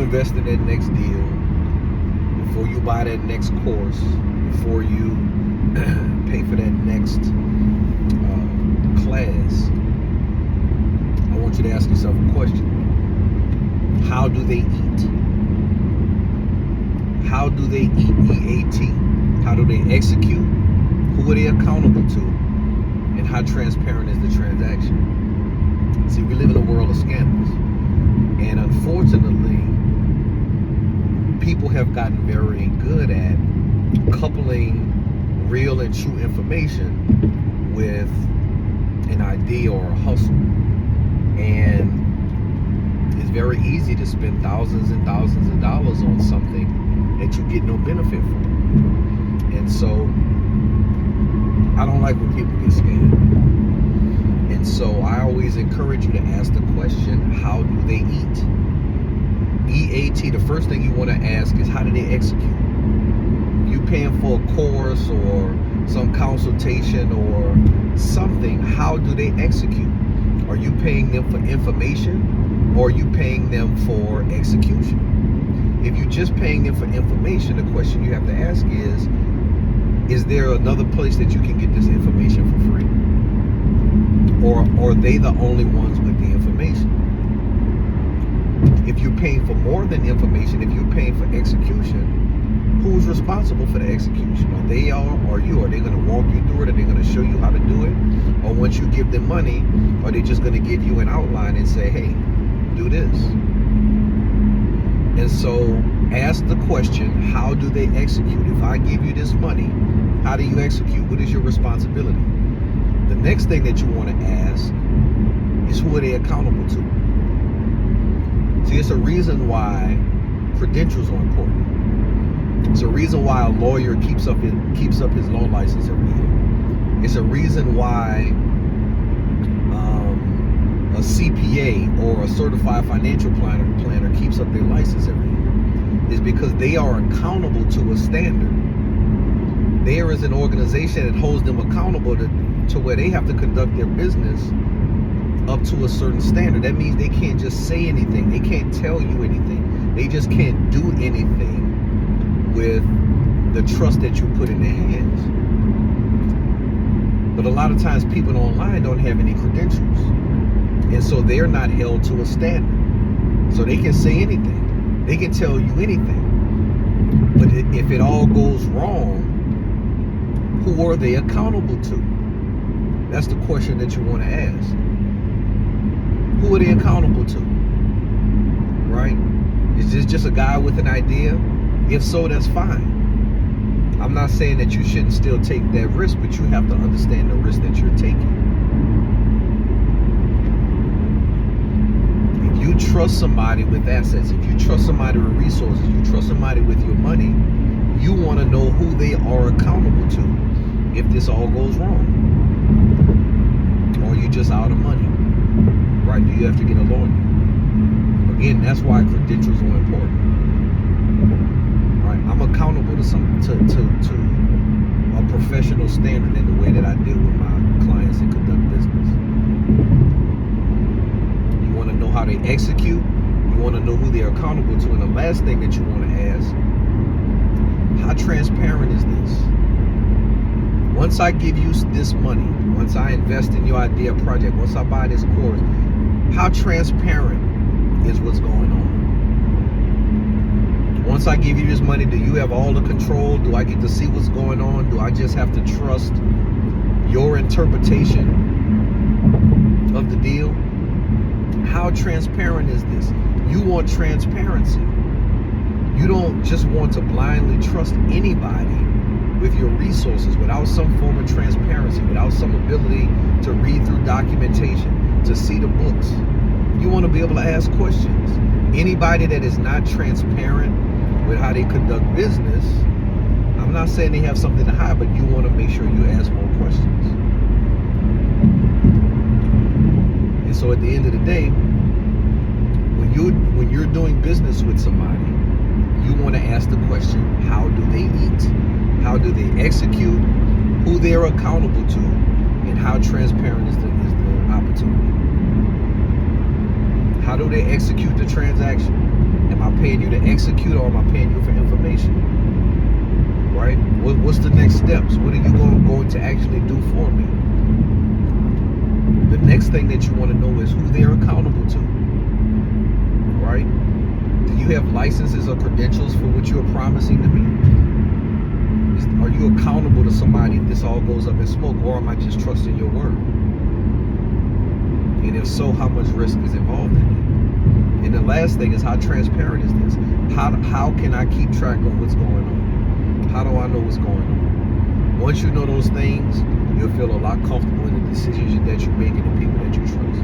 invest in that next deal, before you buy that next course, before you pay for that next class, I want you to ask yourself a question. How do they eat? How do they eat? EAT. How do they execute? Who are they accountable to? And how transparent is the transaction? See, we live in a world of scammers. And unfortunately, people have gotten very good at coupling real and true information with an idea or a hustle. And it's very easy to spend thousands and thousands of dollars on something that you get no benefit from. And so I don't like when people get scammed. And so I always encourage you to ask the question, how do they eat? EAT, the first thing you want to ask is, how do they execute? You paying for a course or some consultation or something, how do they execute? Are you paying them for information, or are you paying them for execution? If you're just paying them for information, the question you have to ask is there another place that you can get this information for free? Or are they the only ones with the information? If you're paying for more than information, if you're paying for execution, who's responsible for the execution? Are they or you? Are they going to walk you through it? Are they going to show you how to do it? Or once you give them money, are they just going to give you an outline and say, hey, do this? And so ask the question, how do they execute? If I give you this money, how do you execute? What is your responsibility? The next thing that you want to ask is, who are they accountable to? See, it's a reason why credentials are important. It's a reason why a lawyer keeps up his loan license every year. It's a reason why a CPA or a certified financial planner keeps up their license every year. Is because they are accountable to a standard. There is an organization that holds them accountable to where they have to conduct their business up to a certain standard. That means they can't just say anything. They can't tell you anything. They just can't do anything with the trust that you put in their hands. But a lot of times people online don't have any credentials. And so they're not held to a standard. So they can say anything. They can tell you anything. But if it all goes wrong, who are they accountable to? That's the question that you want to ask. Who are they accountable to? Right? Is this just a guy with an idea? If so, that's fine. I'm not saying that you shouldn't still take that risk, but you have to understand the risk that you're taking. If you trust somebody with assets, if you trust somebody with resources, you trust somebody with your money, you want to know who they are accountable to if this all goes wrong. Or you just out of money. Right? Do you have to get a lawyer? Again, that's why credentials are important. Right? I'm accountable to a professional standard in the way that I deal with my clients and conduct business. You want to know how they execute. You want to know who they're accountable to. And the last thing that you want to ask, how transparent is this? Once I give you this money, once I invest in your idea project, once I buy this course, how transparent is what's going on? Once I give you this money, do you have all the control? Do I get to see what's going on? Do I just have to trust your interpretation of the deal? How transparent is this? You want transparency. You don't just want to blindly trust anybody with your resources without some form of transparency, without some ability to read through documentation, to see the books. You want to be able to ask questions. Anybody that is not transparent with how they conduct business, I'm not saying they have something to hide, but you want to make sure you ask more questions. And so at the end of the day, when you're doing business with somebody, you want to ask the question, how do they eat? How do they execute? Who they're accountable to? And how transparent is the opportunity? How do they execute the transaction? Am I I paying you to execute, or am I paying you for information? Right? What's the next steps? What are you going to actually do for me? The next thing that you want to know is who they're accountable to. Right? Do you have licenses or credentials for what you're promising to me? Are you accountable to somebody if this all goes up in smoke, or am I just trusting your word? And if so, how much risk is involved in it? And the last thing is, how transparent is this? How can I keep track of what's going on? How do I know what's going on? Once you know those things, you'll feel a lot comfortable in the decisions that you make and the people that you trust.